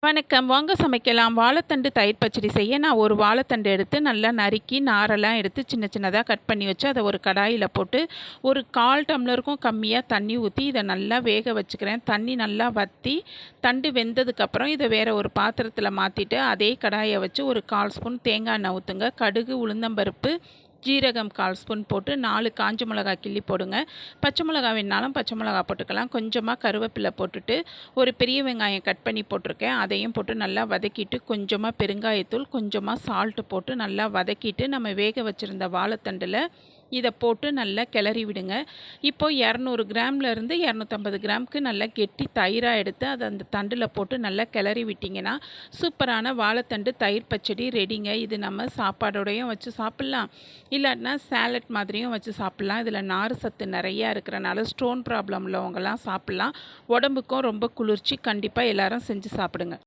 வணக்கம். வாங்க சமைக்கலாம். வாழைத்தண்டு தயிர் பச்சடி செய்ய நான் ஒரு வாழைத்தண்டு எடுத்து நல்லா நறுக்கி நாரெல்லாம் எடுத்து சின்ன சின்னதா கட் பண்ணி வச்சு அதை ஒரு கடாயில போட்டு ஒரு 1/4 டம்ளருக்கும் கம்மியா தண்ணி ஊத்தி இதை நல்லா வேக வச்சுக்கிறேன். தண்ணி நல்லா வத்தி தண்டு வெந்ததுக்கப்புறம் இதை வேற ஒரு பாத்திரத்தில் மாற்றிட்டு அதே கடாயை வச்சு ஒரு 1/4 ஸ்பூன் தேங்காய் எண்ணெய் ஊற்றுங்க. கடுகு, உளுந்தம்பருப்பு, ஜீரகம் 1/4 ஸ்பூன் போட்டு 4 காஞ்ச மிளகாய் கிள்ளி போடுங்க. பச்சை மிளகாய் வேணுனாலும் பச்சை மிளகாய் போட்டுக்கலாம். கொஞ்சமாக கருவேப்பிலை போட்டுட்டு ஒரு பெரிய வெங்காயம் கட் பண்ணி போட்டிருக்கேன். அதையும் போட்டு நல்லா வதக்கிட்டு கொஞ்சமாக பெருங்காயத்தூள், கொஞ்சமாக சால்ட்டு போட்டு நல்லா வதக்கிட்டு நம்ம வேக வச்சுருந்த வாழைத்தண்டில் இதை போட்டு நல்லா கிளறி விடுங்க. இப்போது 200 கிராம்லேருந்து 250 கிராமுக்கு நல்லா கெட்டி தயிராக எடுத்து அதை அந்த தண்டில் போட்டு நல்லா கிளறி விட்டிங்கன்னா சூப்பரான வாழைத்தண்டு தயிர் பச்சடி ரெடிங்க. இது நம்ம சாப்பாடோடையும் வச்சு சாப்பிட்லாம், இல்லாட்டினா சேலட் மாதிரியும் வச்சு சாப்பிட்லாம். இதில் நார் சத்து நிறையா இருக்கிறனால ஸ்டோன் ப்ராப்ளம் உள்ளவங்கலாம் சாப்பிட்லாம். உடம்புக்கும் ரொம்ப குளிர்ச்சி. கண்டிப்பாக எல்லாரும் செஞ்சு சாப்பிடுங்க.